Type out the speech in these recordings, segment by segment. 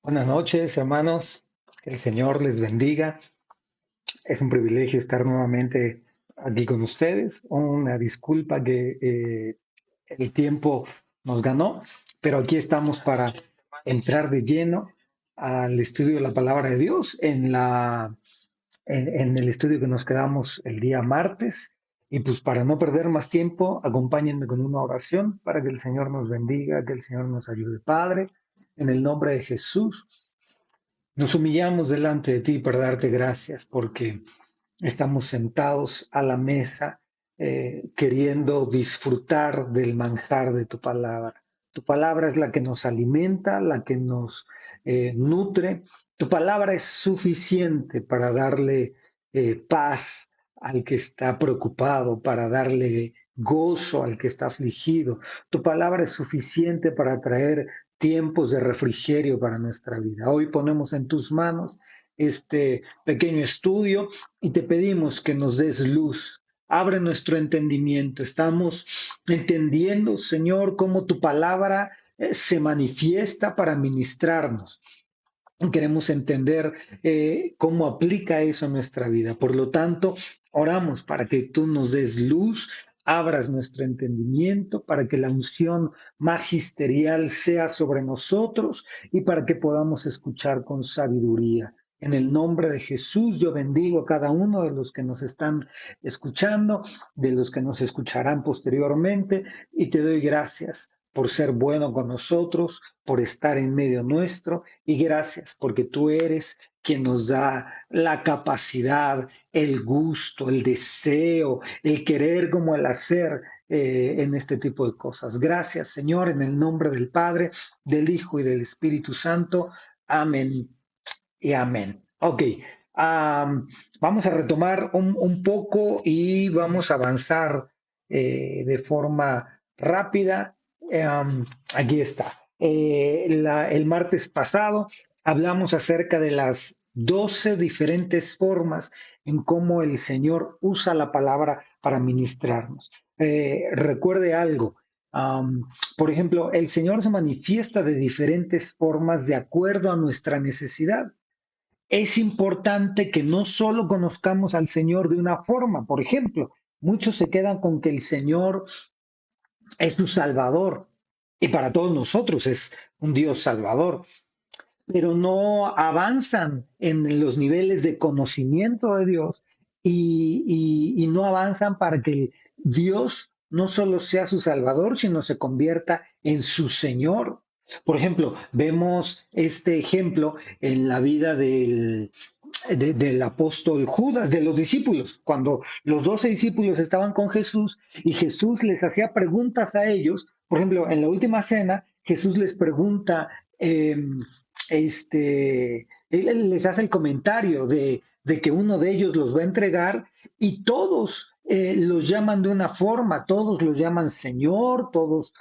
Buenas noches, hermanos. Que el Señor les bendiga. Es un privilegio estar nuevamente aquí con ustedes. Una disculpa que el tiempo nos ganó, pero aquí estamos para entrar de lleno al estudio de la palabra de Dios en el estudio que nos quedamos el día martes. Y pues para no perder más tiempo, acompáñenme con una oración para que el Señor nos bendiga, que el Señor nos ayude. Padre, en el nombre de Jesús. Nos humillamos delante de ti para darte gracias porque estamos sentados a la mesa queriendo disfrutar del manjar de tu palabra. Tu palabra es la que nos alimenta, la que nos nutre. Tu palabra es suficiente para darle paz al que está preocupado, para darle gozo al que está afligido. Tu palabra es suficiente para traer tiempos de refrigerio para nuestra vida. Hoy ponemos en tus manos este pequeño estudio y te pedimos que nos des luz. Abre nuestro entendimiento. Estamos entendiendo, Señor, cómo tu palabra se manifiesta para ministrarnos. Queremos entender cómo aplica eso a nuestra vida. Por lo tanto, oramos para que tú nos des luz, abras nuestro entendimiento, para que la unción magisterial sea sobre nosotros y para que podamos escuchar con sabiduría. En el nombre de Jesús, yo bendigo a cada uno de los que nos están escuchando, de los que nos escucharán posteriormente, y te doy gracias por ser bueno con nosotros, por estar en medio nuestro, y gracias porque tú eres quien nos da la capacidad, el gusto, el deseo, el querer como el hacer en este tipo de cosas. Gracias, Señor, en el nombre del Padre, del Hijo y del Espíritu Santo. Amén y amén. Ok, vamos a retomar un poco y vamos a avanzar de forma rápida. Aquí está. El martes pasado hablamos acerca de las 12 diferentes formas en cómo el Señor usa la palabra para ministrarnos. Recuerde algo. Por ejemplo, el Señor se manifiesta de diferentes formas de acuerdo a nuestra necesidad. Es importante que no solo conozcamos al Señor de una forma. Por ejemplo, muchos se quedan con que el Señor es su Salvador y para todos nosotros es un Dios Salvador, pero no avanzan en los niveles de conocimiento de Dios y no avanzan para que Dios no solo sea su Salvador, sino se convierta en su Señor. Por ejemplo, vemos este ejemplo en la vida del apóstol Judas, de los discípulos, cuando los 12 discípulos estaban con Jesús y Jesús les hacía preguntas a ellos. Por ejemplo, en la última cena, Jesús les pregunta, él les hace el comentario de que uno de ellos los va a entregar y todos los llaman de una forma, todos los llaman Señor, todos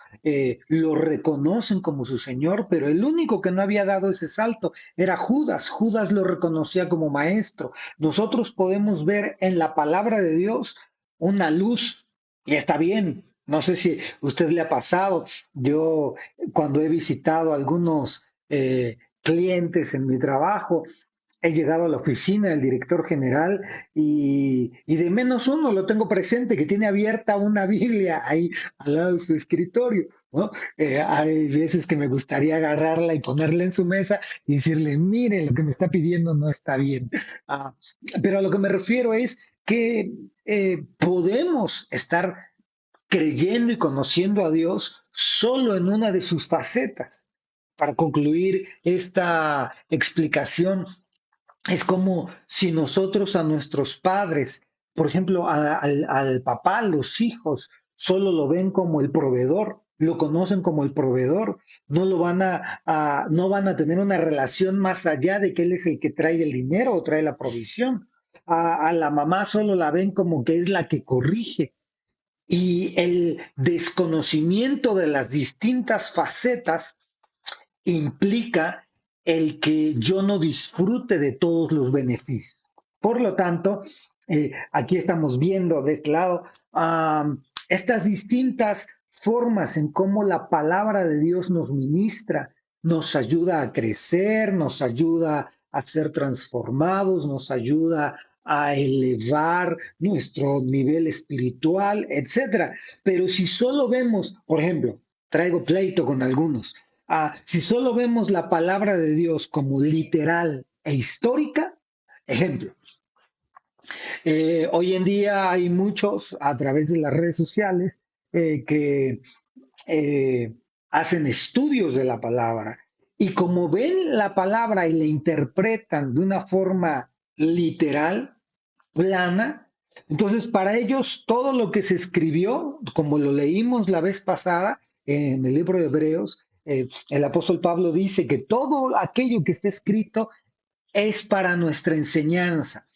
lo reconocen como su Señor, pero el único que no había dado ese salto era Judas. Judas lo reconocía como maestro. Nosotros podemos ver en la palabra de Dios una luz y está bien. No sé si a usted le ha pasado. Yo cuando he visitado algunos clientes en mi trabajo, he llegado a la oficina del director general y de menos uno lo tengo presente que tiene abierta una Biblia ahí al lado de su escritorio, ¿no? Hay veces que me gustaría agarrarla y ponerla en su mesa y decirle, mire, lo que me está pidiendo no está bien. Ah, pero a lo que me refiero es que podemos estar creyendo y conociendo a Dios solo en una de sus facetas. Para concluir esta explicación, es como si nosotros a nuestros padres, por ejemplo, al papá, los hijos, solo lo ven como el proveedor, lo conocen como el proveedor, no lo van no van a tener una relación más allá de que él es el que trae el dinero o trae la provisión. A la mamá solo la ven como que es la que corrige, y el desconocimiento de las distintas facetas implica el que yo no disfrute de todos los beneficios. Por lo tanto, aquí estamos viendo de este lado estas distintas formas en cómo la palabra de Dios nos ministra. nos ayuda a crecer, nos ayuda a ser transformados, nos ayuda a elevar nuestro nivel espiritual, etcétera. Pero si solo vemos, por ejemplo, traigo pleito con algunos, si solo vemos la palabra de Dios como literal e histórica, ejemplo, hoy en día hay muchos a través de las redes sociales que eh, hacen estudios de la palabra y como ven la palabra y la interpretan de una forma literal, plana, entonces para ellos todo lo que se escribió, como lo leímos la vez pasada en el libro de Hebreos, el apóstol Pablo dice que todo aquello que está escrito es para nuestra enseñanza.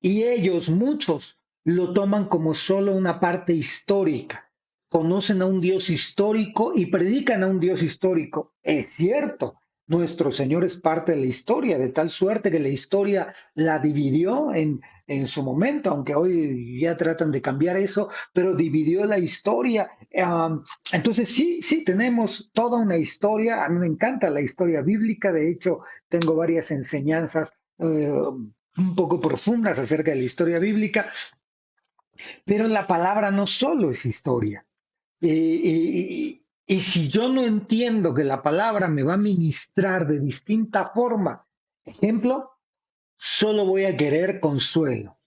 Y ellos, muchos, lo toman como solo una parte histórica. Conocen a un Dios histórico y predican a un Dios histórico. Es cierto, nuestro Señor es parte de la historia, de tal suerte que la historia la dividió en su momento, aunque hoy ya tratan de cambiar eso, pero dividió la historia. Entonces sí, sí, tenemos toda una historia. A mí me encanta la historia bíblica. De hecho, tengo varias enseñanzas un poco profundas acerca de la historia bíblica, pero la palabra no solo es historia. Y si yo no entiendo que la palabra me va a ministrar de distinta forma, ejemplo, solo voy a querer consuelo,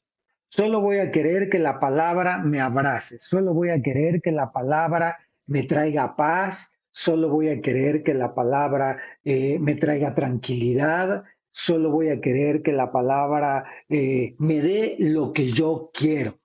solo voy a querer que la palabra me abrace, solo voy a querer que la palabra me traiga paz, solo voy a querer que la palabra me traiga tranquilidad, solo voy a querer que la palabra me dé lo que yo quiero.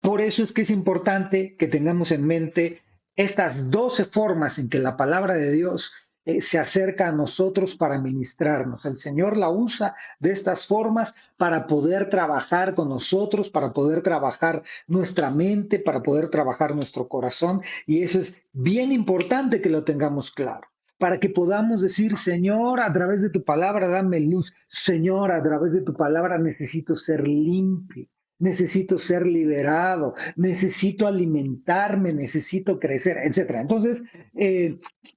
Por eso es que es importante que tengamos en mente estas 12 formas en que la palabra de Dios se acerca a nosotros para ministrarnos. El Señor la usa de estas formas para poder trabajar con nosotros, para poder trabajar nuestra mente, para poder trabajar nuestro corazón. Y eso es bien importante que lo tengamos claro. Para que podamos decir, Señor, a través de tu palabra dame luz. Señor, a través de tu palabra necesito ser limpio. Necesito ser liberado, necesito alimentarme, necesito crecer, etcétera. Entonces,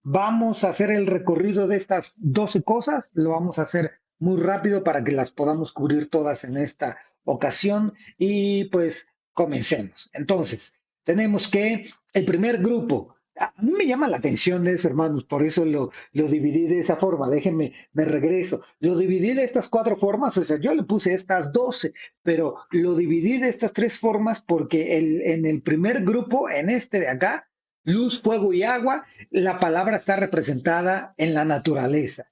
vamos a hacer el recorrido de estas 12 cosas, lo vamos a hacer muy rápido para que las podamos cubrir todas en esta ocasión y pues comencemos. Entonces, tenemos que el primer grupo, a mí me llama la atención de eso, hermanos, por eso lo dividí de esa forma. Déjenme, me regreso. Lo dividí de estas 4 formas, o sea, yo le puse estas 12, pero lo dividí de estas 3 formas porque en el primer grupo, en este de acá, luz, fuego y agua, la palabra está representada en la naturaleza.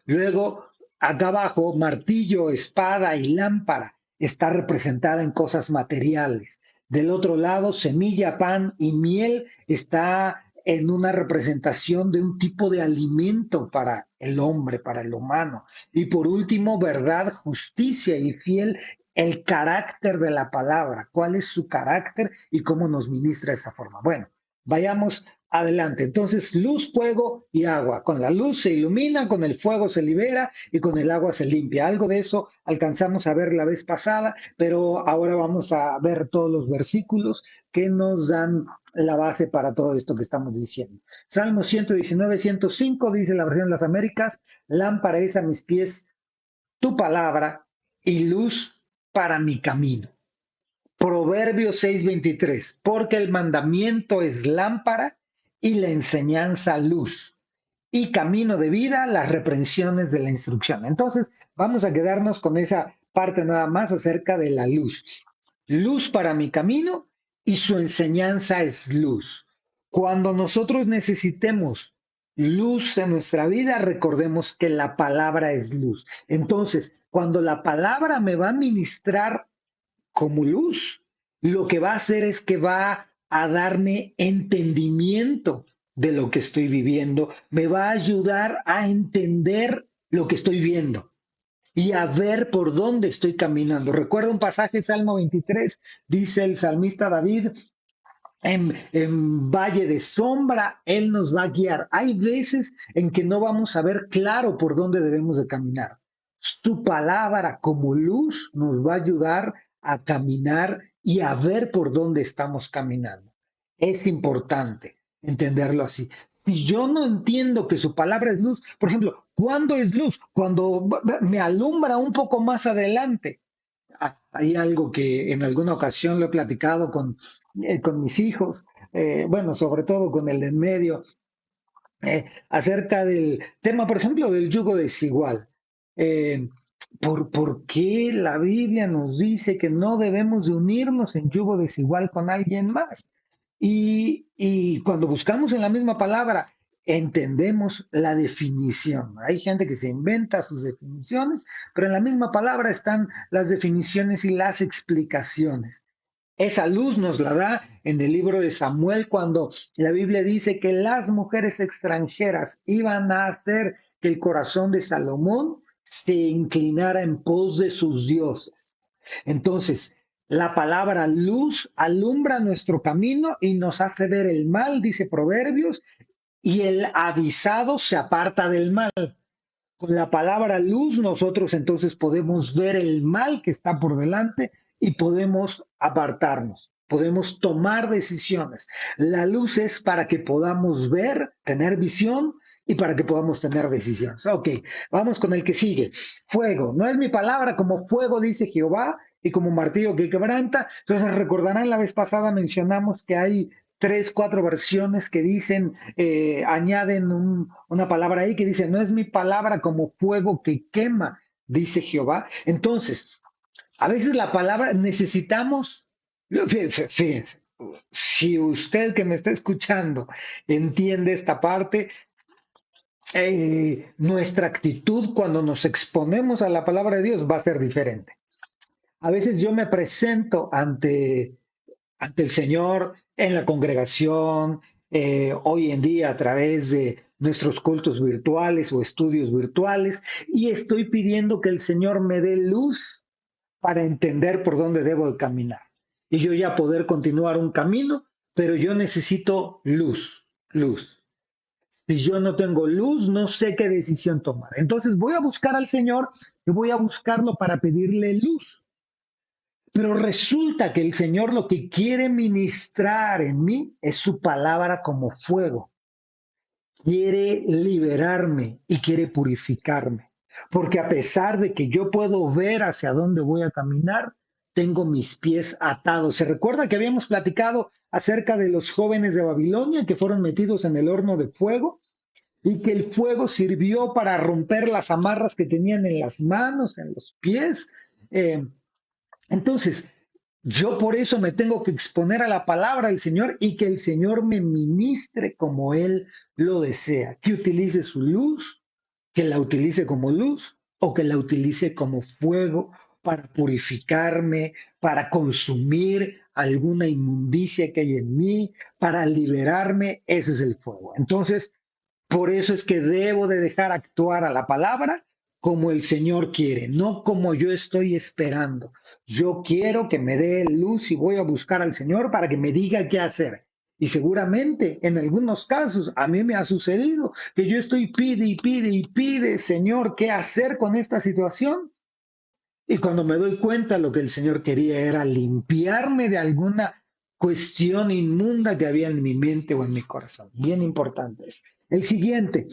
Luego, acá abajo, martillo, espada y lámpara está representada en cosas materiales. Del otro lado, semilla, pan y miel está en una representación de un tipo de alimento para el hombre, para el humano. Y por último, verdad, justicia y fiel, el carácter de la palabra. ¿Cuál es su carácter y cómo nos ministra esa forma? Bueno, vayamos adelante. Entonces, luz, fuego y agua. Con la luz se ilumina, con el fuego se libera y con el agua se limpia. Algo de eso alcanzamos a ver la vez pasada, pero ahora vamos a ver todos los versículos que nos dan la base para todo esto que estamos diciendo. Salmo 119, 105 dice la versión de las Américas, lámpara es a mis pies tu palabra y luz para mi camino. Proverbios 6:23, porque el mandamiento es lámpara y la enseñanza luz, y camino de vida las reprensiones de la instrucción. Entonces, vamos a quedarnos con esa parte nada más acerca de la luz. Luz para mi camino y su enseñanza es luz. Cuando nosotros necesitemos luz en nuestra vida, recordemos que la palabra es luz. Entonces, cuando la palabra me va a ministrar como luz, lo que va a hacer es que va a darme entendimiento de lo que estoy viviendo, me va a ayudar a entender lo que estoy viendo y a ver por dónde estoy caminando. Recuerda un pasaje, Salmo 23, dice el salmista David, en valle de sombra, Él nos va a guiar. Hay veces en que no vamos a ver claro por dónde debemos de caminar. Su palabra como luz nos va a ayudar a caminar y a ver por dónde estamos caminando. Es importante. entenderlo así. Si yo no entiendo que su palabra es luz, por ejemplo, ¿cuándo es luz? Cuando me alumbra un poco más adelante. Hay algo que en alguna ocasión lo he platicado con mis hijos, bueno, sobre todo con el de en medio, acerca del tema, por ejemplo, del yugo desigual. Eh, ¿por qué la Biblia nos dice que no debemos de unirnos en yugo desigual con alguien más? Y cuando buscamos en la misma palabra, entendemos la definición. Hay gente que se inventa sus definiciones, pero en la misma palabra están las definiciones y las explicaciones. Esa luz nos la da en el libro de Samuel cuando la Biblia dice que las mujeres extranjeras iban a hacer que el corazón de Salomón se inclinara en pos de sus dioses. Entonces, la palabra luz alumbra nuestro camino y nos hace ver el mal, dice Proverbios, y el avisado se aparta del mal. Con la palabra luz nosotros entonces podemos ver el mal que está por delante y podemos apartarnos, podemos tomar decisiones. La luz es para que podamos ver, tener visión y para que podamos tener decisiones. Ok, vamos con el que sigue. Fuego. No es mi palabra como fuego, dice Jehová, y como martillo que quebranta. Entonces recordarán, la vez pasada mencionamos que hay tres, cuatro versiones que dicen, añaden una palabra ahí que dice, no es mi palabra como fuego que quema, dice Jehová. Entonces, a veces la palabra necesitamos, fíjense, si usted que me está escuchando entiende esta parte, nuestra actitud cuando nos exponemos a la palabra de Dios va a ser diferente. A veces yo me presento ante el Señor en la congregación, hoy en día a través de nuestros cultos virtuales o estudios virtuales, y estoy pidiendo que el Señor me dé luz para entender por dónde debo de caminar. Y yo ya poder continuar un camino, pero yo necesito luz, luz. Si yo no tengo luz, no sé qué decisión tomar. Entonces voy a buscar al Señor y voy a buscarlo para pedirle luz. Pero resulta que el Señor lo que quiere ministrar en mí es su palabra como fuego. Quiere liberarme y quiere purificarme. Porque a pesar de que yo puedo ver hacia dónde voy a caminar, tengo mis pies atados. ¿Se recuerda que habíamos platicado acerca de los jóvenes de Babilonia que fueron metidos en el horno de fuego? Y que el fuego sirvió para romper las amarras que tenían en las manos, en los pies. Eh, entonces, yo por eso me tengo que exponer a la palabra del Señor y que el Señor me ministre como Él lo desea, que utilice su luz, que la utilice como luz o que la utilice como fuego para purificarme, para consumir alguna inmundicia que hay en mí, para liberarme. Ese es el fuego. Entonces, por eso es que debo de dejar actuar a la palabra como el Señor quiere, no como yo estoy esperando. Yo quiero que me dé luz y voy a buscar al Señor para que me diga qué hacer. Y seguramente en algunos casos a mí me ha sucedido que yo estoy pide y pide y pide, Señor, ¿qué hacer con esta situación? Y cuando me doy cuenta, lo que el Señor quería era limpiarme de alguna cuestión inmunda que había en mi mente o en mi corazón. Bien importante es. El siguiente,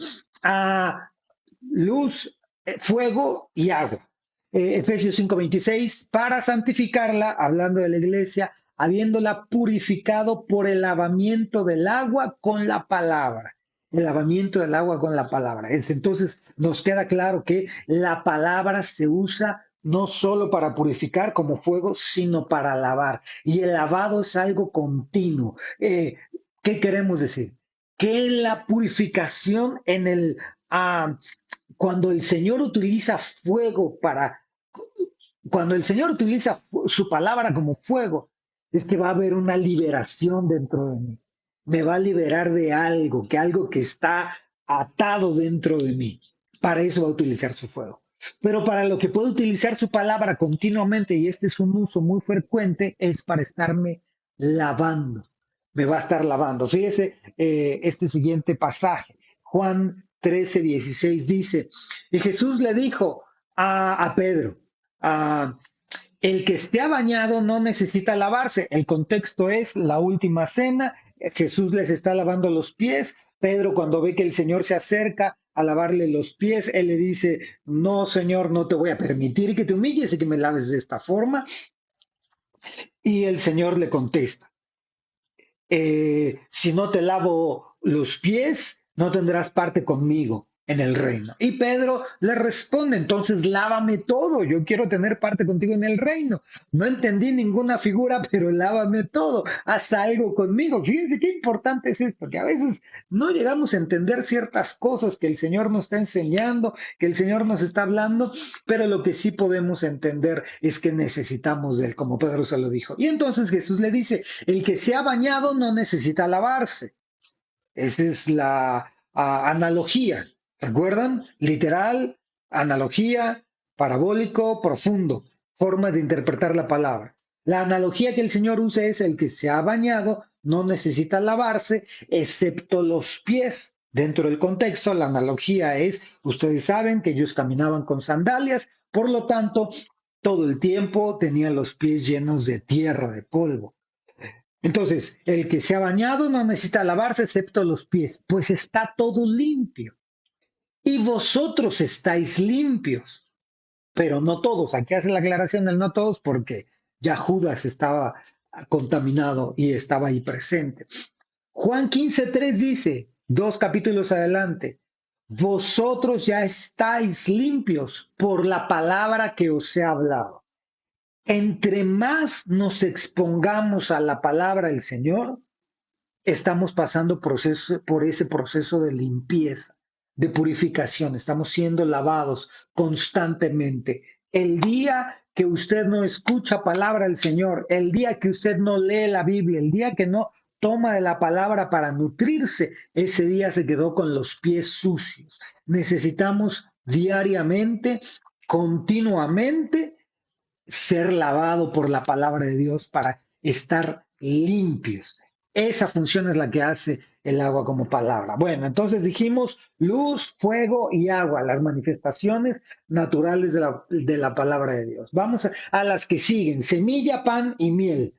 luz, fuego y agua. Efesios 5:26, para santificarla, hablando de la iglesia, habiéndola purificado por el lavamiento del agua con la palabra. El lavamiento del agua con la palabra. Entonces nos queda claro que la palabra se usa no solo para purificar como fuego, sino para lavar. Y el lavado es algo continuo. ¿Qué queremos decir? Que la purificación en el, ah, cuando el Señor utiliza fuego para, cuando el Señor utiliza su palabra como fuego, es que va a haber una liberación dentro de mí. Me va a liberar de algo, que algo que está atado dentro de mí. Para eso va a utilizar su fuego. Pero para lo que puede utilizar su palabra continuamente, y este es un uso muy frecuente, es para estarme lavando. Me va a estar lavando. Fíjese este siguiente pasaje. Juan 13:16 dice, y Jesús le dijo a Pedro, a, el que esté bañado no necesita lavarse. El contexto es la última cena Jesús les está lavando los pies. Pedro, cuando ve que el Señor se acerca a lavarle los pies, él le dice, no, Señor, no te voy a permitir que te humilles y que me laves de esta forma. Y el Señor le contesta, si no te lavo los pies, no tendrás parte conmigo en el reino. Y Pedro le responde, entonces lávame todo, yo quiero tener parte contigo en el reino. No entendí ninguna figura, pero lávame todo, haz algo conmigo. Fíjense qué importante es esto, que a veces no llegamos a entender ciertas cosas que el Señor nos está enseñando, que el Señor nos está hablando, pero lo que sí podemos entender es que necesitamos de Él, como Pedro se lo dijo. Y entonces Jesús le dice, el que se ha bañado no necesita lavarse. Esa es la analogía. ¿Recuerdan? Literal, analogía, parabólico, profundo. Formas de interpretar la palabra. La analogía que el Señor usa es el que se ha bañado no necesita lavarse, excepto los pies. Dentro del contexto, la analogía es, ustedes saben que ellos caminaban con sandalias, por lo tanto, todo el tiempo tenían los pies llenos de tierra, de polvo. Entonces, el que se ha bañado no necesita lavarse excepto los pies, pues está todo limpio. Y vosotros estáis limpios, pero no todos. Aquí hace la aclaración del no todos porque ya Judas estaba contaminado y estaba ahí presente. Juan 15:3 dice, dos capítulos adelante, vosotros ya estáis limpios por la palabra que os he hablado. Entre más nos expongamos a la palabra del Señor, estamos pasando por ese proceso de limpieza, de purificación, estamos siendo lavados constantemente. El día que usted no escucha palabra del Señor, el día que usted no lee la Biblia, el día que no toma de la palabra para nutrirse, ese día se quedó con los pies sucios. Necesitamos diariamente, continuamente, ser lavado por la palabra de Dios para estar limpios. Esa función es la que hace el agua como palabra. Bueno, entonces dijimos luz, fuego y agua, las manifestaciones naturales de la palabra de Dios. Vamos a las que siguen, semilla, pan y miel.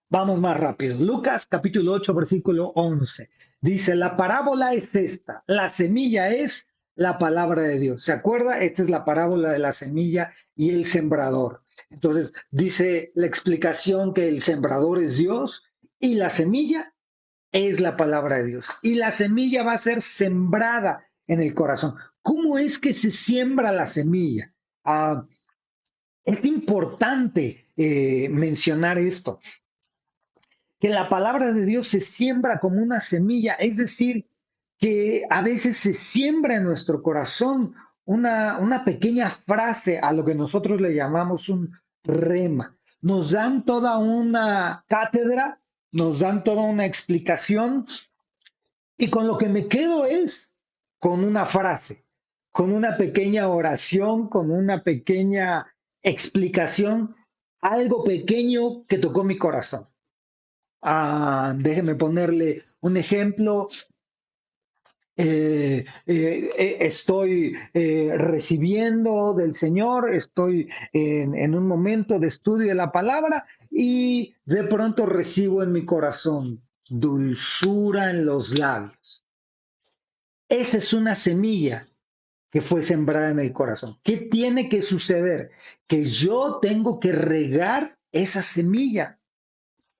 Vamos más rápido. Lucas capítulo 8, versículo 11. Dice, la parábola es esta, la semilla es la palabra de Dios. ¿Se acuerda? Esta es la parábola de la semilla y el sembrador. Entonces, dice la explicación que el sembrador es Dios y la semilla es la palabra de Dios. Y la semilla va a ser sembrada en el corazón. ¿Cómo es que se siembra la semilla? Es importante mencionar esto, que la palabra de Dios se siembra como una semilla, es decir, que a veces se siembra en nuestro corazón una pequeña frase a lo que nosotros le llamamos un rema. Nos dan toda una cátedra, nos dan toda una explicación y con lo que me quedo es con una frase, con una pequeña oración, con una pequeña explicación, algo pequeño que tocó mi corazón. Déjeme ponerle un ejemplo. Estoy recibiendo del Señor, estoy en un momento de estudio de la palabra y de pronto recibo en mi corazón dulzura en los labios. Esa es una semilla que fue sembrada en el corazón. ¿Qué tiene que suceder? Que yo tengo que regar esa semilla.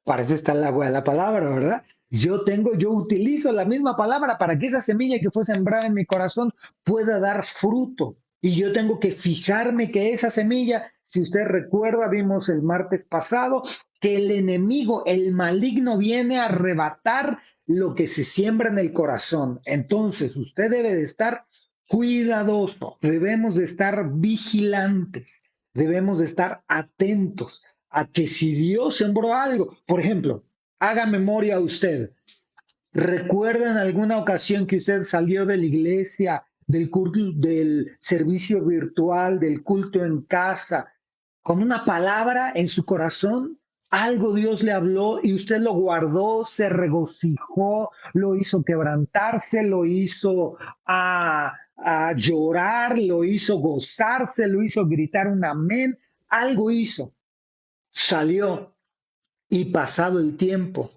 Para eso está el agua de la palabra, ¿verdad? Yo utilizo la misma palabra para que esa semilla que fue sembrada en mi corazón pueda dar fruto. Y yo tengo que fijarme que esa semilla, si usted recuerda, vimos el martes pasado, que el enemigo, el maligno, viene a arrebatar lo que se siembra en el corazón. Entonces, usted debe de estar cuidadoso, debemos de estar vigilantes, debemos de estar atentos a que si Dios sembró algo, por ejemplo, haga memoria usted. ¿Recuerda en alguna ocasión que usted salió de la iglesia, del culto, del servicio virtual, del culto en casa, con una palabra en su corazón? Algo Dios le habló y usted lo guardó, se regocijó, lo hizo quebrantarse, lo hizo a llorar, lo hizo gozarse, lo hizo gritar un amén. Algo hizo, salió y pasado el tiempo.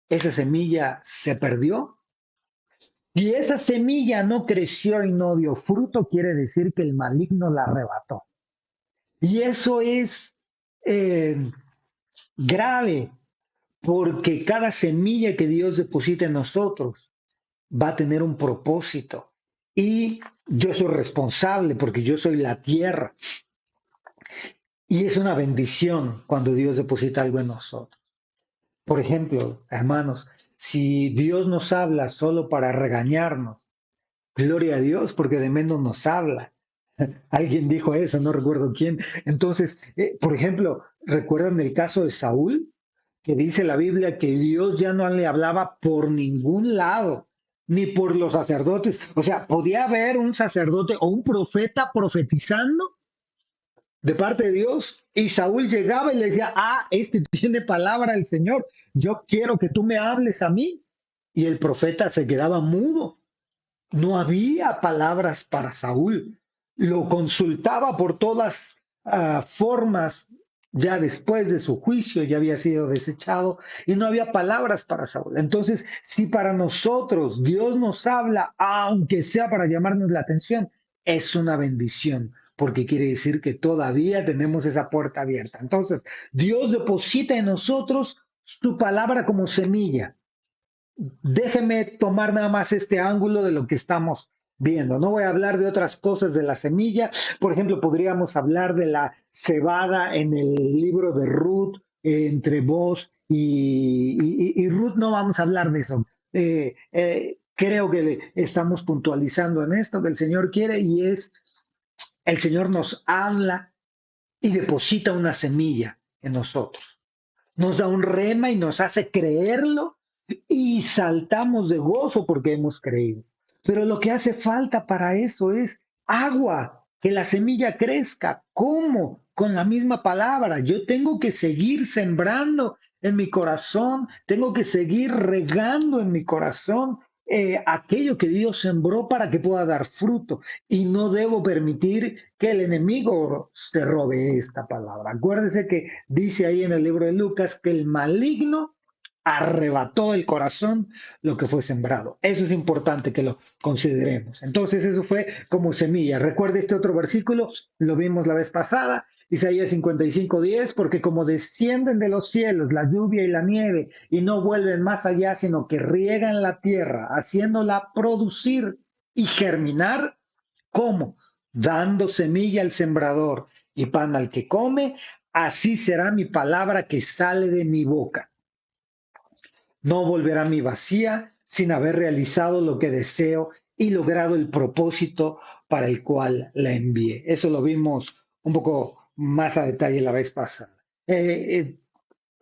esa semilla se perdió. Y esa semilla no creció y no dio fruto, quiere decir que el maligno la arrebató. Y eso es eh, grave, porque cada semilla que Dios deposita en nosotros va a tener un propósito. Y yo soy responsable porque yo soy la tierra. Y es una bendición cuando Dios deposita algo en nosotros. Por ejemplo, hermanos, si Dios nos habla solo para regañarnos, gloria a Dios, porque de menos nos habla. Alguien dijo eso, no recuerdo quién. Entonces, por ejemplo, ¿recuerdan el caso de Saúl? Que dice la Biblia que Dios ya no le hablaba por ningún lado, ni por los sacerdotes. O sea, podía haber un sacerdote o un profeta profetizando de parte de Dios y Saúl llegaba y le decía, este tiene palabra del Señor, yo quiero que tú me hables a mí. Y el profeta se quedaba mudo. No había palabras para Saúl. Lo consultaba por todas formas. Ya después de su juicio ya había sido desechado y no había palabras para Saúl. Entonces, si para nosotros Dios nos habla, aunque sea para llamarnos la atención, es una bendición, porque quiere decir que todavía tenemos esa puerta abierta. Entonces, Dios deposita en nosotros su palabra como semilla. Déjeme tomar nada más este ángulo de lo que estamos viendo. No voy a hablar de otras cosas de la semilla. Por ejemplo, podríamos hablar de la cebada en el libro de Ruth, entre vos y Ruth. No vamos a hablar de eso. Creo que estamos puntualizando en esto que el Señor quiere y es, el Señor nos habla y deposita una semilla en nosotros. Nos da un rema y nos hace creerlo y saltamos de gozo porque hemos creído. Pero lo que hace falta para eso es agua, que la semilla crezca. ¿Cómo? Con la misma palabra. Yo tengo que seguir sembrando en mi corazón, tengo que seguir regando en mi corazón aquello que Dios sembró para que pueda dar fruto. Y no debo permitir que el enemigo se robe esta palabra. Acuérdese que dice ahí en el libro de Lucas que el maligno arrebató el corazón lo que fue sembrado. Eso es importante que lo consideremos. Entonces eso fue como semilla. Recuerde este otro versículo, lo vimos la vez pasada, Isaías 55:10, porque como descienden de los cielos la lluvia y la nieve y no vuelven más allá, sino que riegan la tierra, haciéndola producir y germinar, ¿cómo? Dando semilla al sembrador y pan al que come, así será mi palabra que sale de mi boca. No volverá a mi vacía sin haber realizado lo que deseo y logrado el propósito para el cual la envié. Eso lo vimos un poco más a detalle la vez pasada.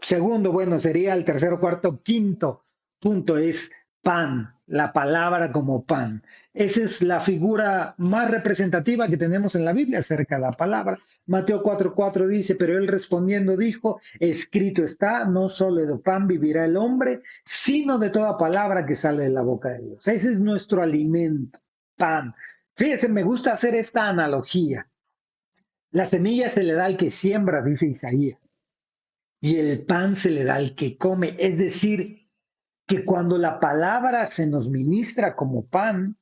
Segundo, bueno, sería el tercero, cuarto, quinto punto es pan, la palabra como pan. Esa es la figura más representativa que tenemos en la Biblia acerca de la palabra. Mateo 4:4 dice, pero él respondiendo dijo, escrito está, no solo de pan vivirá el hombre, sino de toda palabra que sale de la boca de Dios. Ese es nuestro alimento, pan. Fíjese, me gusta hacer esta analogía. La semilla se le da al que siembra, dice Isaías, y el pan se le da al que come. Es decir, que cuando la palabra se nos ministra como pan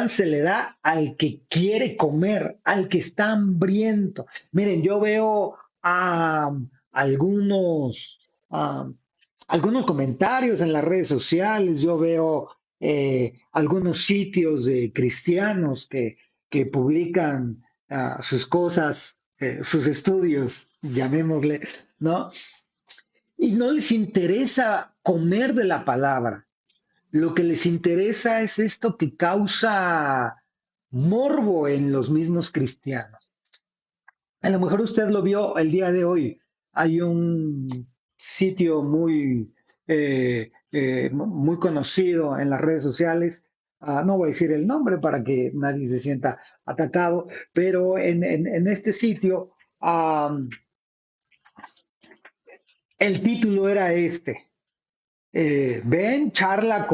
se le da al que quiere comer, al que está hambriento. Miren, yo veo a algunos, a, algunos comentarios en las redes sociales, yo veo algunos sitios de cristianos que publican sus cosas, sus estudios, llamémosle, ¿no? Y no les interesa comer de la palabra. Lo que les interesa es esto que causa morbo en los mismos cristianos. A lo mejor usted lo vio el día de hoy. Hay un sitio muy conocido en las redes sociales. No voy a decir el nombre para que nadie se sienta atacado, pero en este sitio el título era este. Ven, charla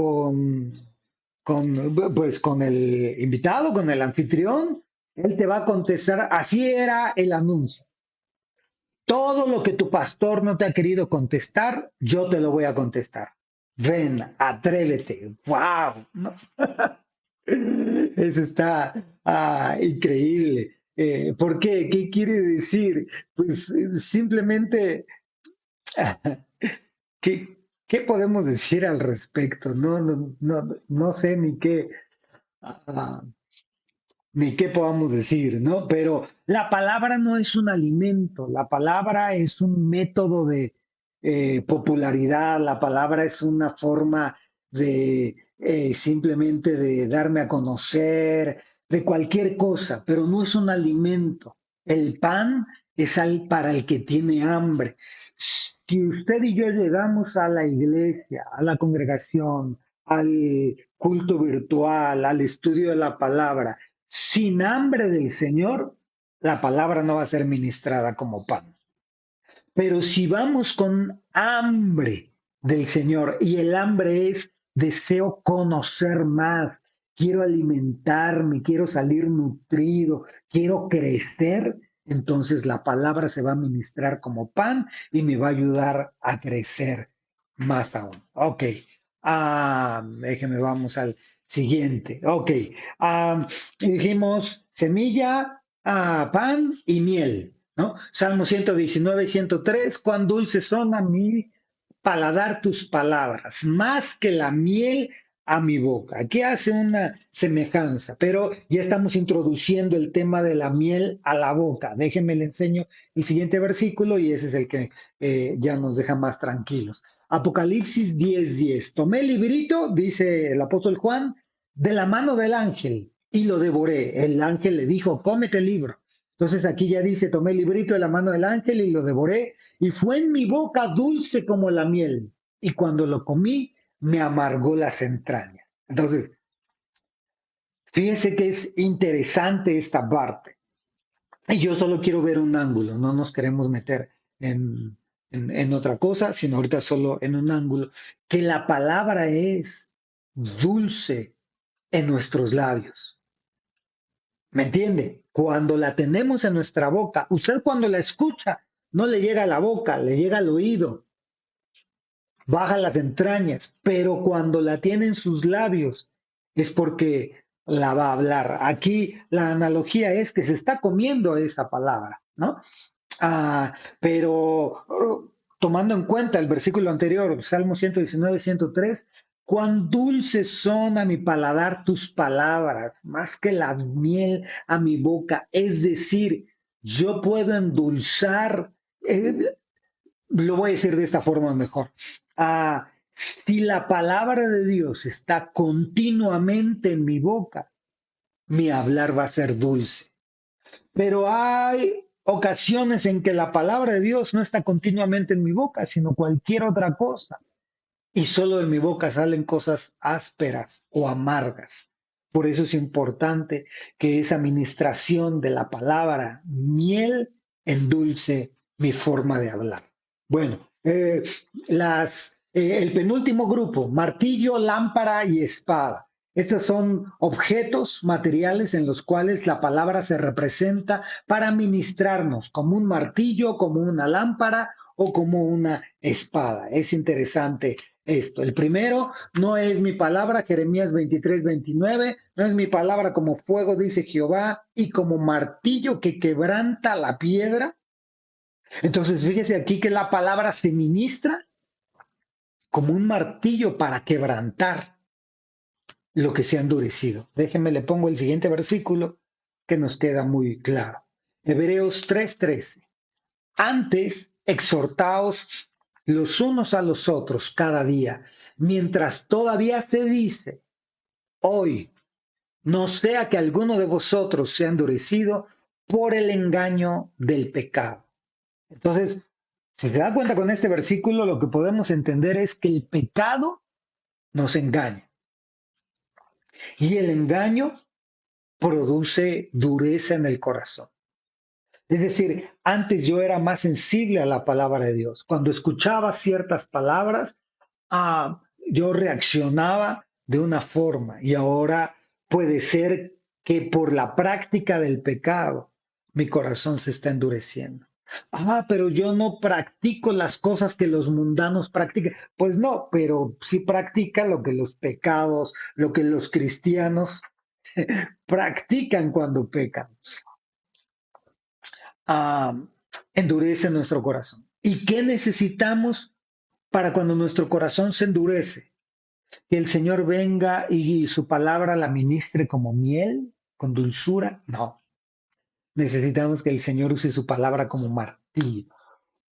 pues, con el invitado, con el anfitrión, él te va a contestar, así era el anuncio. Todo lo que tu pastor no te ha querido contestar, yo te lo voy a contestar. Ven, atrévete. ¡Wow! ¿No? Eso está increíble. ¿Por qué? ¿Qué quiere decir? Pues simplemente, ¿qué podemos decir al respecto? No sé ah, ni qué podamos decir, ¿no? Pero la palabra no es un alimento, la palabra es un método de popularidad, la palabra es una forma de simplemente de darme a conocer, de cualquier cosa, pero no es un alimento. El pan es para el que tiene hambre. Si usted y yo llegamos a la iglesia, a la congregación, al culto virtual, al estudio de la palabra, sin hambre del Señor, la palabra no va a ser ministrada como pan. Pero si vamos con hambre del Señor, y el hambre es deseo conocer más, quiero alimentarme, quiero salir nutrido, quiero crecer, entonces la palabra se va a ministrar como pan y me va a ayudar a crecer más aún. Ok. Déjeme, vamos al siguiente. Ok. Dijimos semilla, pan y miel, ¿no? Salmo 119 y 103, cuán dulces son a mi paladar tus palabras, más que la miel a mi boca. Aquí hace una semejanza, pero ya estamos introduciendo el tema de la miel a la boca. Déjenme le enseño el siguiente versículo y ese es el que ya nos deja más tranquilos. Apocalipsis 10:10. Tomé el librito, dice el apóstol Juan, de la mano del ángel y lo devoré. El ángel le dijo, cómete el libro. Entonces aquí ya dice, tomé el librito de la mano del ángel y lo devoré, y fue en mi boca dulce como la miel, y cuando lo comí, me amargó las entrañas. Entonces, fíjense que es interesante esta parte. Y yo solo quiero ver un ángulo, no nos queremos meter en otra cosa, sino ahorita solo en un ángulo, que la palabra es dulce en nuestros labios. ¿Me entiende? Cuando la tenemos en nuestra boca, usted cuando la escucha, no le llega a la boca, le llega al oído, baja las entrañas, pero cuando la tiene en sus labios es porque la va a hablar. Aquí la analogía es que se está comiendo esa palabra, ¿no? Pero tomando en cuenta el versículo anterior, Salmo 119, 103, cuán dulces son a mi paladar tus palabras, más que la miel a mi boca. Es decir, yo puedo endulzar, lo voy a decir de esta forma mejor. Si la palabra de Dios está continuamente en mi boca, mi hablar va a ser dulce. Pero hay ocasiones en que la palabra de Dios no está continuamente en mi boca, sino cualquier otra cosa. Y solo de mi boca salen cosas ásperas o amargas. Por eso es importante que esa administración de la palabra miel endulce mi forma de hablar. Bueno, el penúltimo grupo, martillo, lámpara y espada. Estos son objetos materiales en los cuales la palabra se representa para ministrarnos, como un martillo, como una lámpara o como una espada. Es interesante esto. El primero, no es mi palabra, Jeremías 23:29, no es mi palabra como fuego, dice Jehová, y como martillo que quebranta la piedra. Entonces, fíjese aquí que la palabra se ministra como un martillo para quebrantar lo que se ha endurecido. Déjenme, le pongo el siguiente versículo que nos queda muy claro. Hebreos 3:13. Antes, exhortaos los unos a los otros cada día, mientras todavía se dice, hoy, no sea que alguno de vosotros sea endurecido por el engaño del pecado. Entonces, si se da cuenta con este versículo, lo que podemos entender es que el pecado nos engaña. Y el engaño produce dureza en el corazón. Es decir, antes yo era más sensible a la palabra de Dios. Cuando escuchaba ciertas palabras, yo reaccionaba de una forma y ahora puede ser que por la práctica del pecado mi corazón se está endureciendo. Pero yo no practico las cosas que los mundanos practican. Pues no, pero sí practica lo que los pecados, lo que los cristianos practican cuando pecan. Ah, endurece nuestro corazón. ¿Y qué necesitamos para cuando nuestro corazón se endurece? Que el Señor venga y su palabra la ministre como miel, con dulzura. No, necesitamos que el Señor use su palabra como martillo.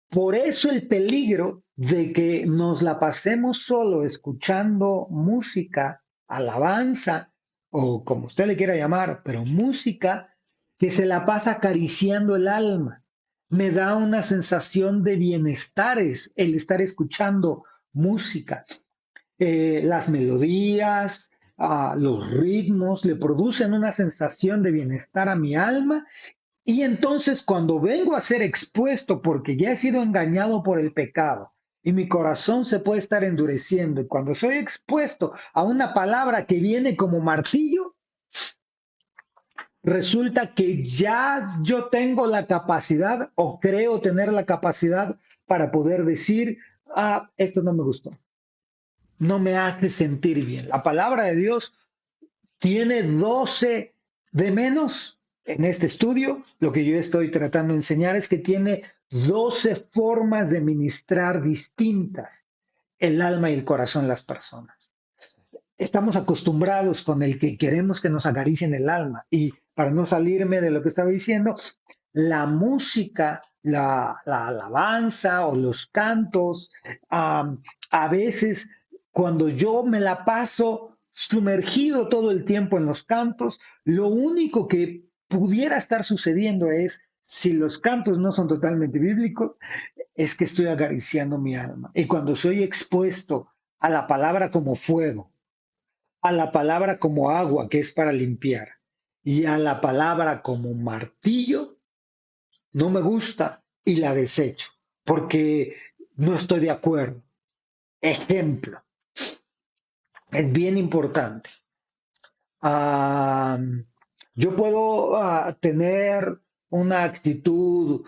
Por eso el peligro de que nos la pasemos solo escuchando música, alabanza, o como usted le quiera llamar, pero música que se la pasa acariciando el alma. Me da una sensación de bienestares el estar escuchando música. Las melodías, los ritmos le producen una sensación de bienestar a mi alma y entonces cuando vengo a ser expuesto porque ya he sido engañado por el pecado y mi corazón se puede estar endureciendo y cuando soy expuesto a una palabra que viene como martillo, resulta que ya yo tengo la capacidad o creo tener la capacidad para poder decir, esto no me gustó, no me hace sentir bien. La palabra de Dios tiene 12 de menos. En este estudio, lo que yo estoy tratando de enseñar es que tiene 12 formas de ministrar distintas el alma y el corazón de las personas. Estamos acostumbrados con el que queremos que nos acaricien el alma y para no salirme de lo que estaba diciendo, la música, la alabanza o los cantos, a veces cuando yo me la paso sumergido todo el tiempo en los cantos, lo único que pudiera estar sucediendo es, si los cantos no son totalmente bíblicos, es que estoy acariciando mi alma. Y cuando soy expuesto a la palabra como fuego, a la palabra como agua, que es para limpiar, y a la palabra como martillo, no me gusta y la desecho, porque no estoy de acuerdo. Ejemplo, es bien importante. Ah, yo puedo tener una actitud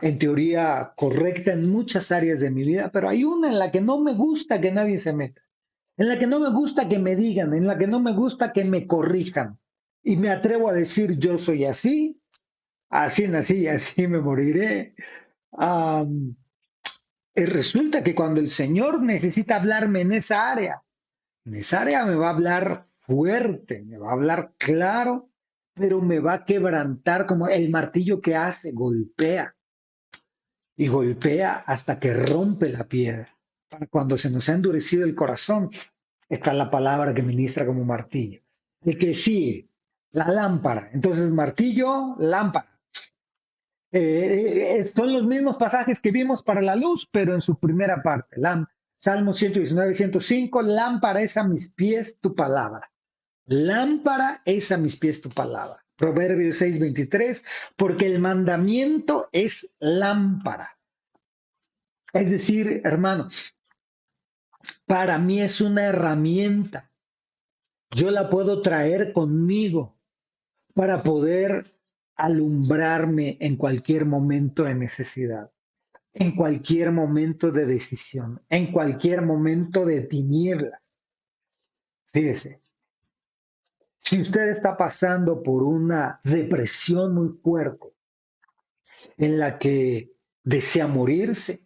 en teoría correcta en muchas áreas de mi vida, pero hay una en la que no me gusta que nadie se meta, en la que no me gusta que me digan, en la que no me gusta que me corrijan. Y me atrevo a decir, yo soy así, así nací y así me moriré. Ah, resulta que cuando el Señor necesita hablarme en esa área me va a hablar fuerte, me va a hablar claro, pero me va a quebrantar como el martillo que hace, golpea y golpea hasta que rompe la piedra. Para cuando se nos ha endurecido el corazón, está la palabra que ministra como martillo. El que sigue, la lámpara. Entonces, martillo, lámpara. Son los mismos pasajes que vimos para la luz, pero en su primera parte. Salmo 119, 105, lámpara es a mis pies tu palabra. Lámpara es a mis pies tu palabra. Proverbios 6, 23, porque el mandamiento es lámpara. Es decir, hermano, para mí es una herramienta. Yo la puedo traer conmigo para poder alumbrarme en cualquier momento de necesidad, en cualquier momento de decisión, en cualquier momento de tinieblas. Fíjese, si usted está pasando por una depresión muy fuerte en la que desea morirse,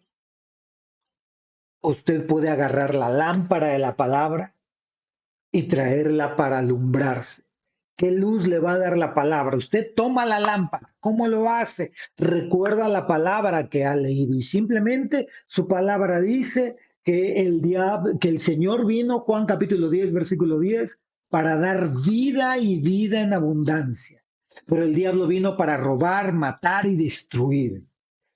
usted puede agarrar la lámpara de la palabra y traerla para alumbrarse. ¿Qué luz le va a dar la palabra? Usted toma la lámpara. ¿Cómo lo hace? Recuerda la palabra que ha leído y simplemente su palabra dice que que el Señor vino, Juan capítulo 10, versículo 10, para dar vida y vida en abundancia. Pero el diablo vino para robar, matar y destruir.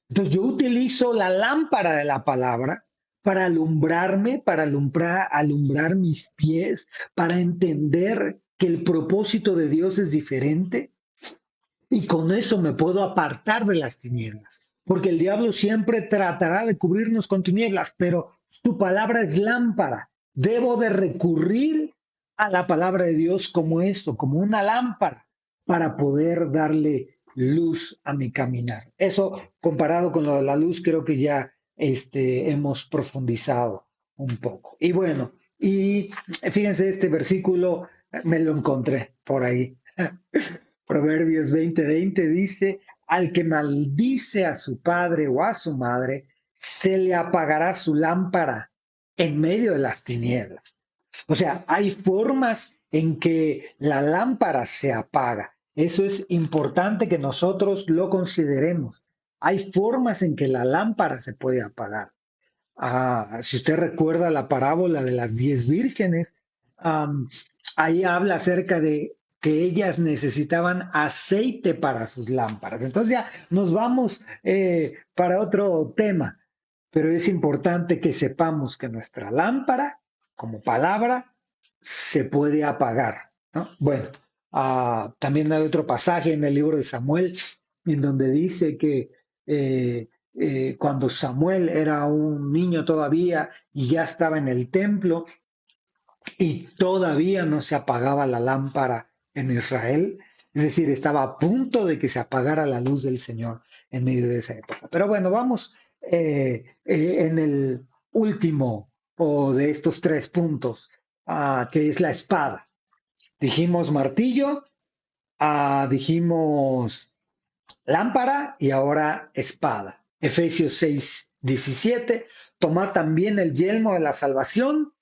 Entonces yo utilizo la lámpara de la palabra para alumbrarme, para alumbrar mis pies, para entender que el propósito de Dios es diferente y con eso me puedo apartar de las tinieblas. Porque el diablo siempre tratará de cubrirnos con tinieblas, pero su palabra es lámpara. Debo de recurrir a la palabra de Dios como esto, como una lámpara, para poder darle luz a mi caminar. Eso comparado con lo de la luz, creo que ya hemos profundizado un poco. Y bueno, y fíjense, este versículo me lo encontré por ahí. Proverbios 20:20 dice, al que maldice a su padre o a su madre, se le apagará su lámpara en medio de las tinieblas. O sea, hay formas en que la lámpara se apaga. Eso es importante que nosotros lo consideremos. Hay formas en que la lámpara se puede apagar. Si usted recuerda la parábola de las 10 vírgenes, am, ahí habla acerca de que ellas necesitaban aceite para sus lámparas. Entonces ya nos vamos para otro tema, pero es importante que sepamos que nuestra lámpara, como palabra, se puede apagar, ¿no? Bueno, también hay otro pasaje en el libro de Samuel en donde dice que cuando Samuel era un niño todavía y ya estaba en el templo y todavía no se apagaba la lámpara en Israel. Es decir, estaba a punto de que se apagara la luz del Señor en medio de esa época. Pero bueno, vamos en el último o de estos 3 puntos, que es la espada. Dijimos martillo, dijimos lámpara y ahora espada. Efesios 6:17, tomad también el yelmo de la salvación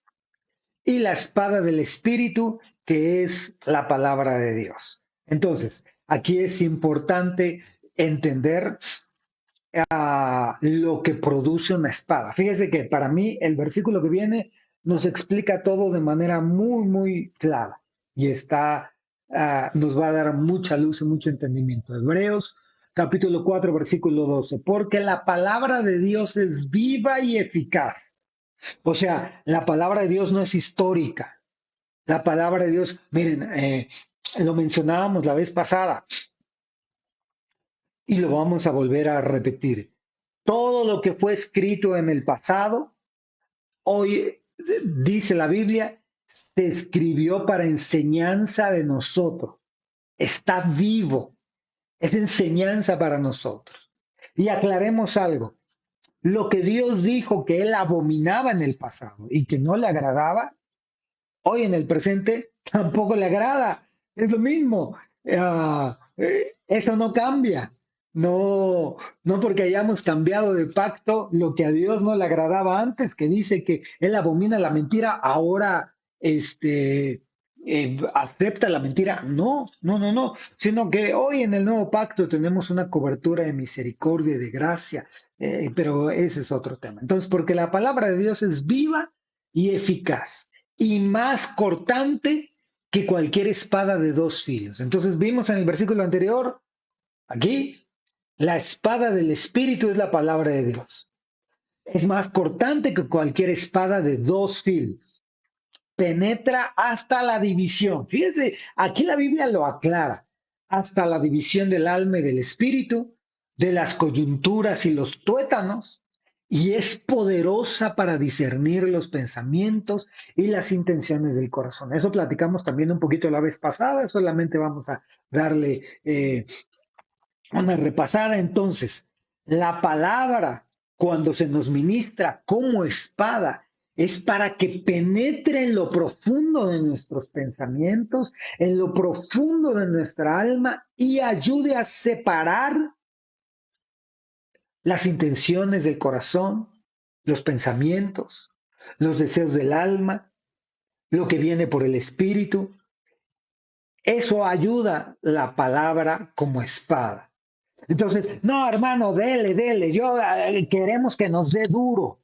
y la espada del Espíritu, que es la palabra de Dios. Entonces, aquí es importante entender lo que produce una espada. Fíjese que para mí el versículo que viene nos explica todo de manera muy, muy clara y nos va a dar mucha luz y mucho entendimiento. Hebreos capítulo 4, versículo 12, porque la palabra de Dios es viva y eficaz. O sea, la palabra de Dios no es histórica. La palabra de Dios, miren, lo mencionábamos la vez pasada y lo vamos a volver a repetir. Todo lo que fue escrito en el pasado, hoy dice la Biblia, se escribió para enseñanza de nosotros. Está vivo, es enseñanza para nosotros. Y aclaremos algo. Lo que Dios dijo que él abominaba en el pasado y que no le agradaba, hoy en el presente tampoco le agrada. Es lo mismo. Eso no cambia. No, no porque hayamos cambiado de pacto, lo que a Dios no le agradaba antes, que dice que Él abomina la mentira, ahora acepta la mentira. No, no, no, no, sino que hoy en el nuevo pacto tenemos una cobertura de misericordia y de gracia, pero ese es otro tema. Entonces, porque la palabra de Dios es viva y eficaz y más cortante que cualquier espada de 2 filos. Entonces vimos en el versículo anterior, aquí, la espada del Espíritu es la palabra de Dios. Es más cortante que cualquier espada de 2 filos. Penetra hasta la división. Fíjense, aquí la Biblia lo aclara. Hasta la división del alma y del espíritu, de las coyunturas y los tuétanos, y es poderosa para discernir los pensamientos y las intenciones del corazón. Eso platicamos también un poquito la vez pasada, solamente vamos a darle una repasada. Entonces, la palabra, cuando se nos ministra como espada, es para que penetre en lo profundo de nuestros pensamientos, en lo profundo de nuestra alma y ayude a separar las intenciones del corazón, los pensamientos, los deseos del alma, lo que viene por el espíritu. Eso ayuda la palabra como espada. Entonces, no, hermano, dele, dele, queremos que nos dé duro.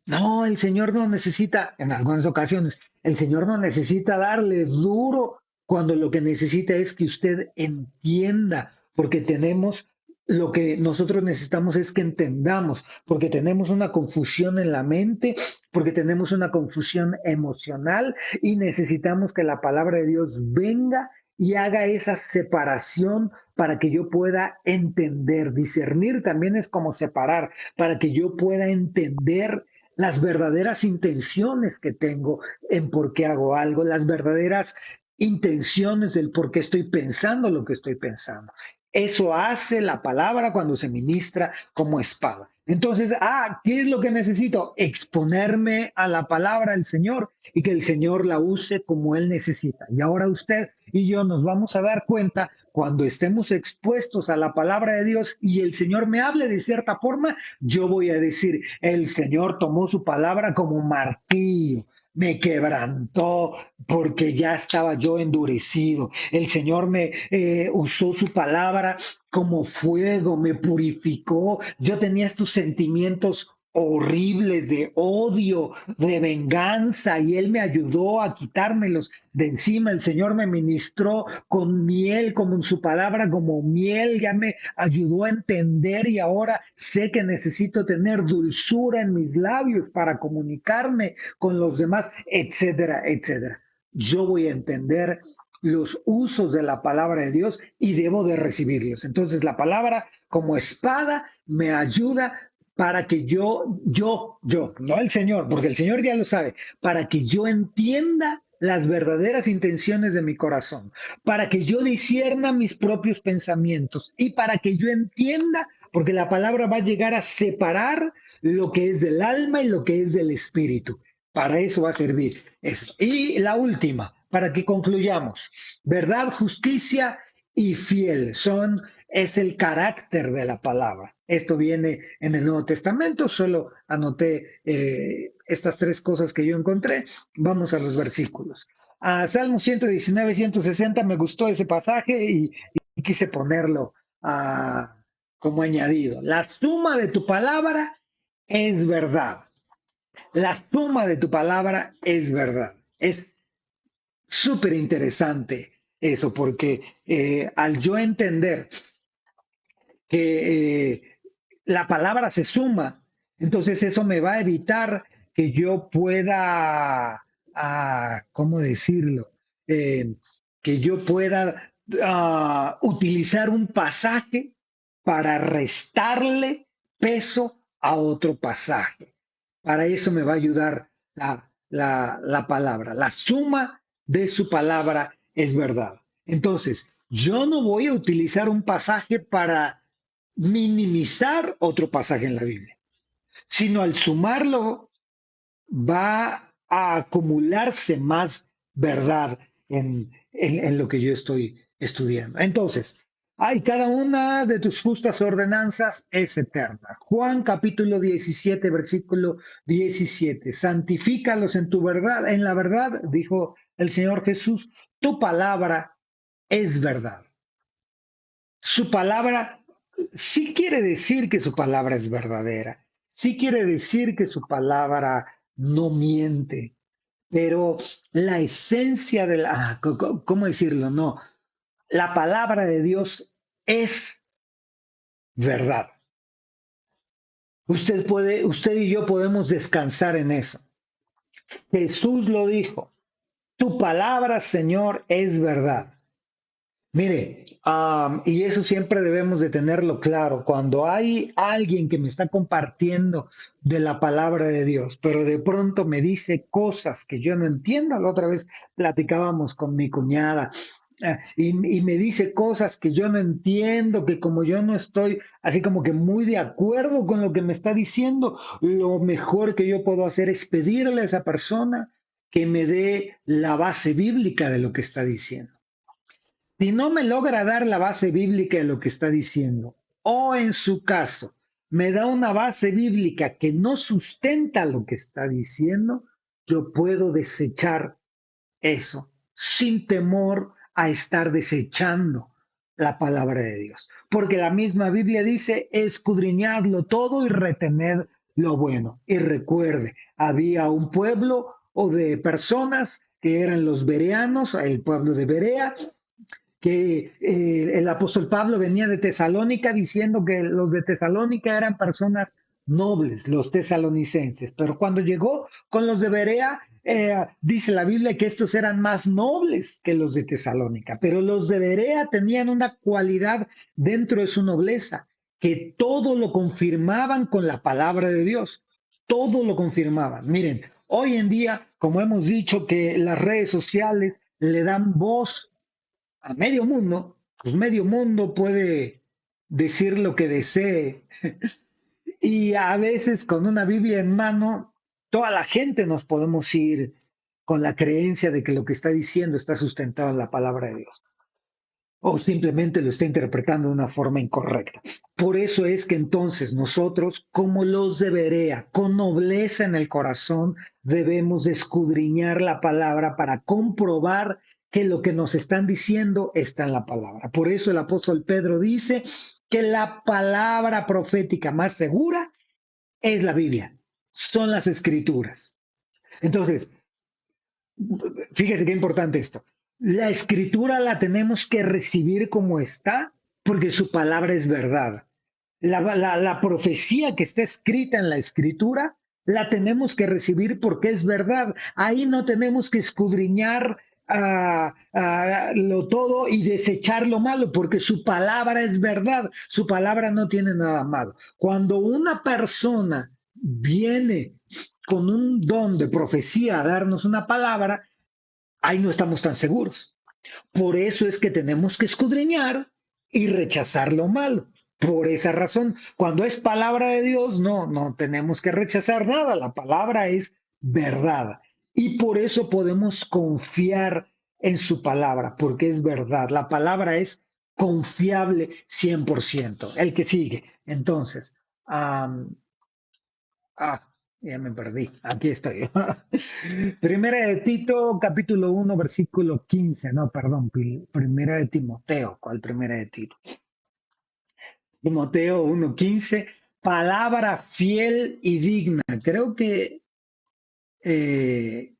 No, el Señor no necesita, en algunas ocasiones, el Señor no necesita darle duro cuando lo que necesita es que usted entienda, porque tenemos, lo que nosotros necesitamos es que entendamos, porque tenemos una confusión en la mente, porque tenemos una confusión emocional y necesitamos que la palabra de Dios venga y haga esa separación para que yo pueda entender. Discernir también es como separar, para que yo pueda entender las verdaderas intenciones que tengo en por qué hago algo, las verdaderas intenciones del por qué estoy pensando lo que estoy pensando. Eso hace la palabra cuando se ministra como espada. Entonces, ¿qué es lo que necesito? Exponerme a la palabra del Señor y que el Señor la use como Él necesita. Y ahora usted y yo nos vamos a dar cuenta cuando estemos expuestos a la palabra de Dios y el Señor me hable de cierta forma, yo voy a decir, el Señor tomó su palabra como martillo, me quebrantó porque ya estaba yo endurecido. El Señor me usó su palabra como fuego, me purificó. Yo tenía estos sentimientos horribles de odio, de venganza, y Él me ayudó a quitármelos de encima. El Señor me ministró con miel, como en su palabra, como miel, ya me ayudó a entender y ahora sé que necesito tener dulzura en mis labios para comunicarme con los demás, etcétera, etcétera. Yo voy a entender los usos de la palabra de Dios y debo de recibirlos. Entonces la palabra como espada me ayuda para que no el Señor, porque el Señor ya lo sabe, para que yo entienda las verdaderas intenciones de mi corazón, para que yo discierna mis propios pensamientos y para que yo entienda, porque la palabra va a llegar a separar lo que es del alma y lo que es del espíritu. Para eso va a servir eso. Y la última, para que concluyamos, verdad, justicia y fiel es el carácter de la palabra. Esto viene en el Nuevo Testamento, solo anoté estas tres cosas que yo encontré. Vamos a los versículos. A Salmo 119, 160, me gustó ese pasaje y quise ponerlo como añadido. La suma de tu palabra es verdad. La suma de tu palabra es verdad. Es súper interesante eso, porque al yo entender que la palabra se suma, entonces eso me va a evitar que yo pueda, ¿cómo decirlo? Eh, que yo pueda utilizar un pasaje para restarle peso a otro pasaje. Para eso me va a ayudar la palabra. La suma de su palabra es verdad. Entonces, yo no voy a utilizar un pasaje para minimizar otro pasaje en la Biblia, sino al sumarlo va a acumularse más verdad en lo que yo estoy estudiando. Entonces, cada una de tus justas ordenanzas es eterna. Juan capítulo 17, versículo 17. Santifícalos en tu verdad, en la verdad, dijo el Señor Jesús, tu palabra es verdad. Su palabra sí quiere decir que su palabra es verdadera, sí quiere decir que su palabra no miente, pero la esencia de ¿cómo decirlo? No, la palabra de Dios es verdad. Usted y yo podemos descansar en eso. Jesús lo dijo, tu palabra, Señor, es verdad. Mire, y eso siempre debemos de tenerlo claro, cuando hay alguien que me está compartiendo de la palabra de Dios, pero de pronto me dice cosas que yo no entiendo. La otra vez platicábamos con mi cuñada y me dice cosas que yo no entiendo, que como yo no estoy así como que muy de acuerdo con lo que me está diciendo, lo mejor que yo puedo hacer es pedirle a esa persona que me dé la base bíblica de lo que está diciendo. Si no me logra dar la base bíblica de lo que está diciendo, o en su caso, me da una base bíblica que no sustenta lo que está diciendo, yo puedo desechar eso sin temor a estar desechando la palabra de Dios. Porque la misma Biblia dice, escudriñadlo todo y retened lo bueno. Y recuerde, había un pueblo o de personas que eran los bereanos, el pueblo de Berea, que el apóstol Pablo venía de Tesalónica diciendo que los de Tesalónica eran personas nobles, los tesalonicenses, pero cuando llegó con los de Berea, dice la Biblia que estos eran más nobles que los de Tesalónica, pero los de Berea tenían una cualidad dentro de su nobleza, que todo lo confirmaban con la palabra de Dios, todo lo confirmaban. Miren, hoy en día, como hemos dicho, que las redes sociales le dan voz a medio mundo, pues medio mundo puede decir lo que desee y a veces con una Biblia en mano, toda la gente nos podemos ir con la creencia de que lo que está diciendo está sustentado en la palabra de Dios o simplemente lo está interpretando de una forma incorrecta. Por eso es que entonces nosotros, como los de Berea, con nobleza en el corazón, debemos escudriñar la palabra para comprobar que lo que nos están diciendo está en la palabra. Por eso el apóstol Pedro dice que la palabra profética más segura es la Biblia, son las escrituras. Entonces, fíjese qué importante esto. La escritura la tenemos que recibir como está, porque su palabra es verdad. La profecía que está escrita en la escritura la tenemos que recibir porque es verdad. Ahí no tenemos que escudriñar lo todo y desechar lo malo, porque su palabra es verdad. Su palabra no tiene nada malo. Cuando una persona viene con un don de profecía a darnos una palabra, ahí no estamos tan seguros. Por eso es que tenemos que escudriñar y rechazar lo malo. Por esa razón, cuando es palabra de Dios, no tenemos que rechazar nada. La palabra es verdad. Y por eso podemos confiar en su palabra, porque es verdad. La palabra es confiable 100%. El que sigue. Entonces, um, Ah, ya me perdí. Aquí estoy. Primera de Tito, capítulo 1, versículo 15. No, perdón. Primera de Timoteo. ¿Cuál primera de Tito? Timoteo 1:15. Palabra fiel y digna. Creo que eh,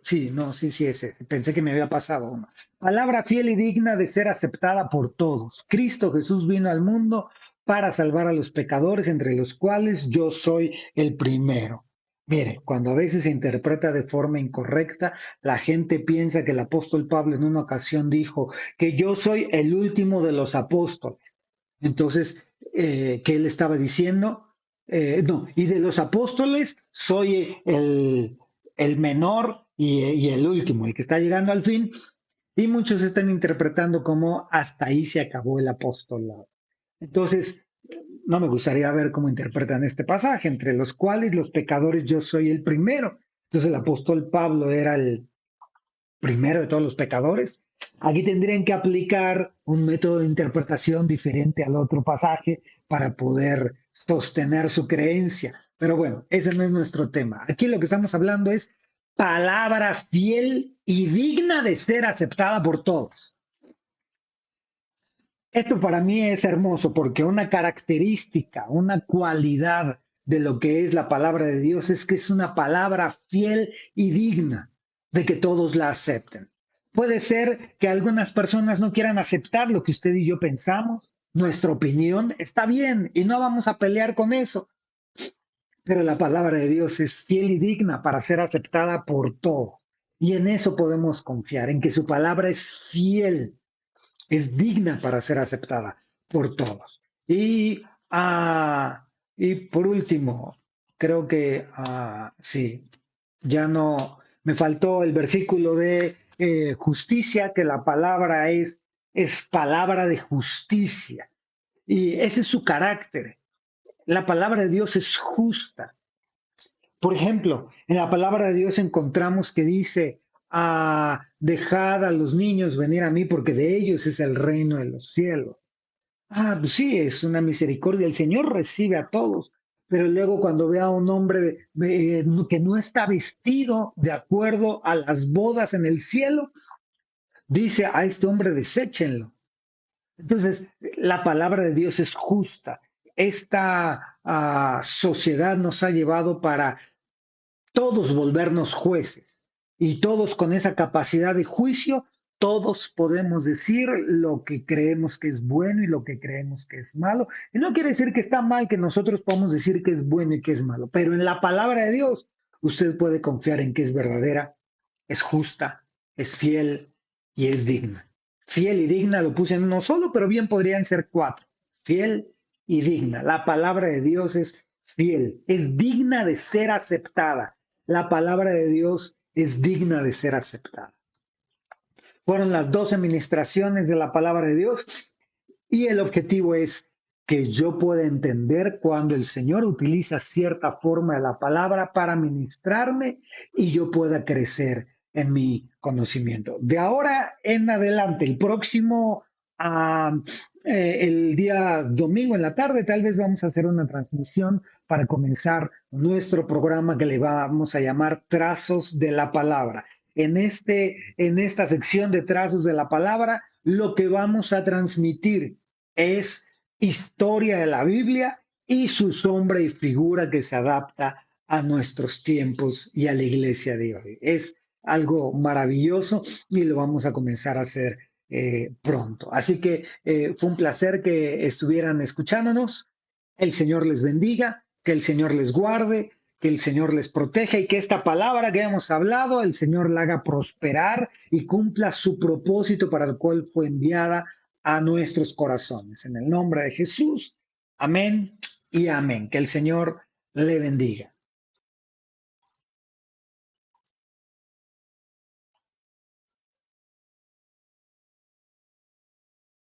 sí, no, sí, ese. Pensé que me había pasado uno. Palabra fiel y digna de ser aceptada por todos. Cristo Jesús vino al mundo para salvar a los pecadores, entre los cuales yo soy el primero. Mire, cuando a veces se interpreta de forma incorrecta, la gente piensa que el apóstol Pablo en una ocasión dijo que yo soy el último de los apóstoles. Entonces, ¿qué él estaba diciendo? No, y de los apóstoles soy el menor y el último, el que está llegando al fin. Y muchos están interpretando como hasta ahí se acabó el apostolado. Entonces, no me gustaría ver cómo interpretan este pasaje, entre los cuales los pecadores yo soy el primero. Entonces, el apóstol Pablo era el primero de todos los pecadores. Aquí tendrían que aplicar un método de interpretación diferente al otro pasaje para poder sostener su creencia. Pero bueno, ese no es nuestro tema. Aquí lo que estamos hablando es palabra fiel y digna de ser aceptada por todos. Esto para mí es hermoso porque una característica, una cualidad de lo que es la palabra de Dios es que es una palabra fiel y digna de que todos la acepten. Puede ser que algunas personas no quieran aceptar lo que usted y yo pensamos, nuestra opinión está bien y no vamos a pelear con eso, pero la palabra de Dios es fiel y digna para ser aceptada por todos. Y en eso podemos confiar, en que su palabra es fiel, es digna para ser aceptada por todos. Y, y por último, creo que sí, ya no, me faltó el versículo de justicia, que la palabra es palabra de justicia. Y ese es su carácter. La palabra de Dios es justa. Por ejemplo, en la palabra de Dios encontramos que dice, dejad a los niños venir a mí porque de ellos es el reino de los cielos. Pues sí, es una misericordia. El Señor recibe a todos, pero luego cuando ve a un hombre que no está vestido de acuerdo a las bodas en el cielo, dice a este hombre deséchenlo. Entonces, la palabra de Dios es justa. Esta sociedad nos ha llevado para todos volvernos jueces y todos con esa capacidad de juicio, todos podemos decir lo que creemos que es bueno y lo que creemos que es malo. Y no quiere decir que está mal que nosotros podamos decir que es bueno y que es malo, pero en la palabra de Dios usted puede confiar en que es verdadera, es justa, es fiel y es digna. Fiel y digna lo puse en uno solo, pero bien podrían ser cuatro. Fiel y digna. La palabra de Dios es fiel, es digna de ser aceptada. La palabra de Dios es digna de ser aceptada. Fueron las 12 ministraciones de la palabra de Dios y el objetivo es que yo pueda entender cuando el Señor utiliza cierta forma de la palabra para ministrarme y yo pueda crecer en mi conocimiento. De ahora en adelante, el próximo, ah, el día domingo en la tarde, tal vez vamos a hacer una transmisión para comenzar nuestro programa que le vamos a llamar Trazos de la Palabra. En esta sección de Trazos de la Palabra, lo que vamos a transmitir es historia de la Biblia y su sombra y figura que se adapta a nuestros tiempos y a la iglesia de hoy. Es algo maravilloso y lo vamos a comenzar a hacer pronto. Así que fue un placer que estuvieran escuchándonos. El Señor les bendiga, que el Señor les guarde, que el Señor les proteja y que esta palabra que hemos hablado, el Señor la haga prosperar y cumpla su propósito para el cual fue enviada a nuestros corazones. En el nombre de Jesús, amén y amén. Que el Señor le bendiga.